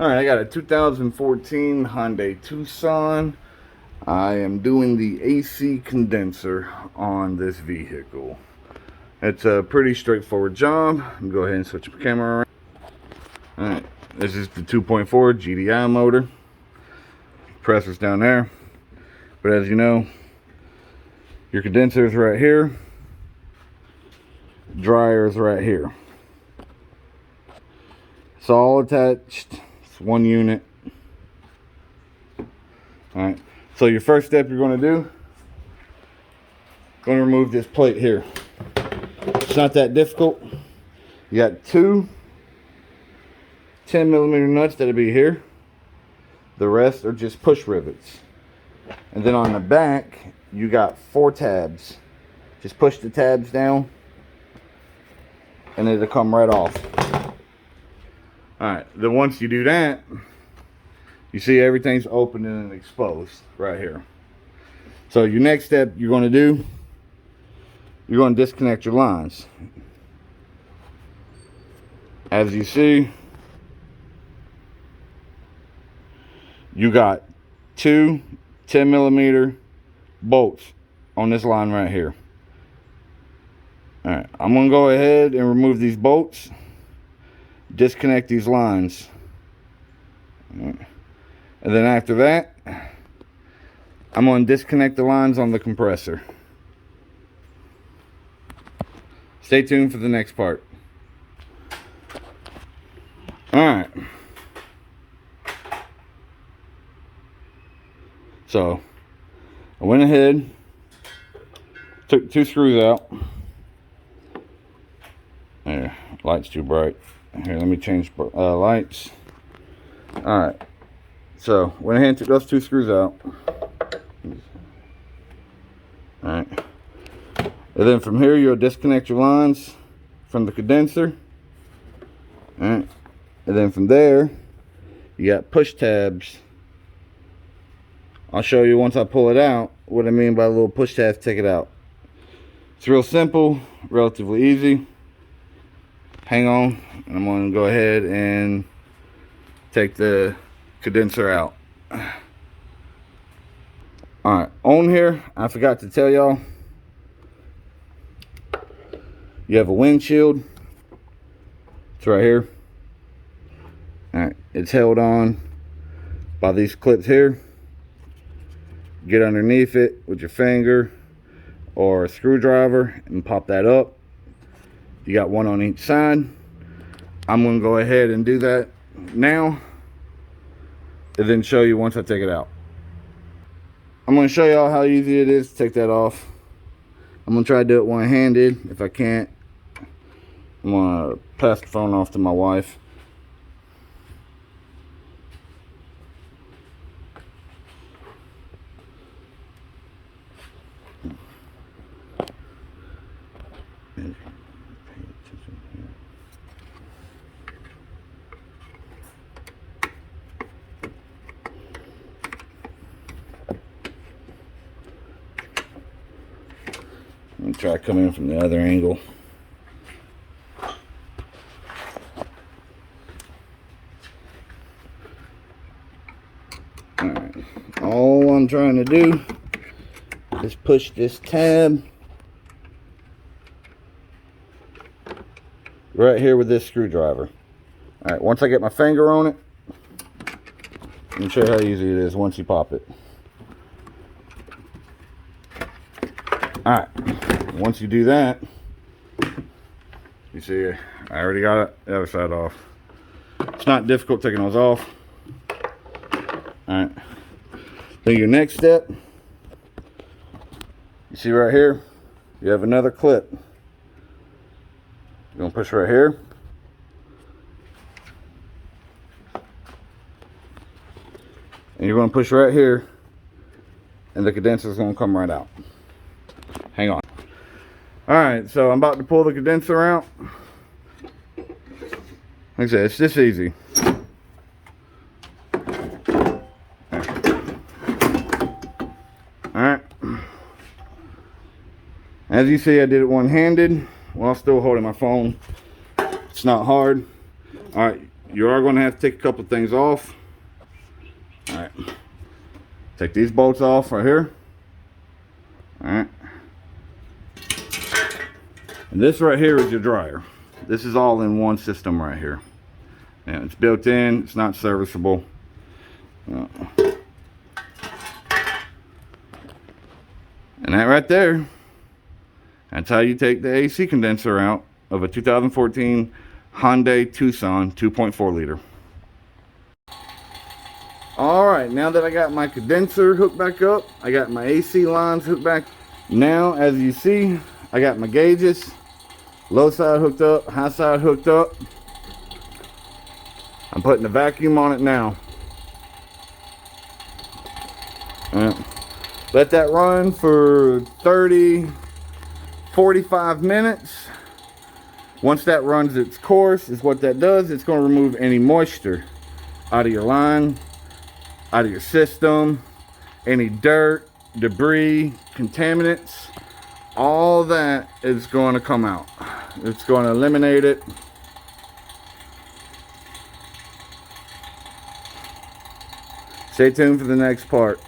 Alright, I got a 2014 Hyundai Tucson. I am doing the AC condenser on this vehicle. It's a pretty straightforward job. I'm gonna go ahead and switch my camera around. Alright, this is the 2.4 GDI motor. Pressure's down there. But as you know, your condenser is right here. Dryer is right here. It's all attached. It's one unit. Alright, so your first step you're going to do, going to remove this plate here. It's not that difficult. You got two 10mm nuts that'll be here. The rest are just push rivets. And then on the back, you got 4 tabs. Just push the tabs down and it'll come right off. Alright, then once you do that, you see everything's open and exposed right here. So your next step you're going to do, you're going to disconnect your lines. As you see, you got 2 10mm bolts on this line right here. Alright, I'm going to go ahead and remove these bolts. Disconnect these lines. And then after that, I'm going to disconnect the lines on the compressor. Stay tuned for the next part. Alright. So, I went ahead, took 2 screws out. There, light's too bright. Here, let me change lights. Alright, so went ahead and took those 2 screws out. Alright, and then from here you'll disconnect your lines from the condenser. Alright, and then from there you got push tabs. I'll show you once I pull it out what I mean by little push tabs. Take it out. It's real simple, relatively easy. Hang on, and I'm going to go ahead and take the condenser out. Alright, on here, I forgot to tell y'all, you have a windshield. It's right here. Alright, it's held on by these clips here. Get underneath it with your finger or a screwdriver and pop that up. You got one on each side. I'm going to go ahead and do that now and then show you once I take it out. I'm going to show y'all how easy it is to take that off. I'm going to try to do it one-handed. If I can't, I'm going to pass the phone off to my wife. Let me try to come in from the other angle. Alright, all I'm trying to do is push this tab right here with this screwdriver. Alright, once I get my finger on it, let me show you how easy it is once you pop it. Alright, once you do that, you see I already got the other side off. It's not difficult taking those off. Alright, then your next step, you see right here, you have another clip. You're going to push right here. And you're going to push right here, and the condenser is going to come right out. Hang on. Alright, so I'm about to pull the condenser out. Like I said, it's this easy. Alright. As you see, I did it one-handed while still holding my phone. It's not hard. Alright, you are going to have to take a couple things off. All right, take these bolts off right here. All right, and this right here is your dryer. This is all in one system right here, and it's built in. It's not serviceable. And that right there, that's how you take the AC condenser out of a 2014 Hyundai Tucson 2.4 liter. Alright, now that I got my condenser hooked back up, I got my AC lines hooked back. Now, as you see, I got my gauges. Low side hooked up, high side hooked up. I'm putting the vacuum on it now. Let that run for 30-45 minutes. Once that runs its course, is what that does, it's going to remove any moisture out of your line, out of your system, any dirt, debris, contaminants, all that is going to come out. It's going to eliminate it. Stay tuned for the next part.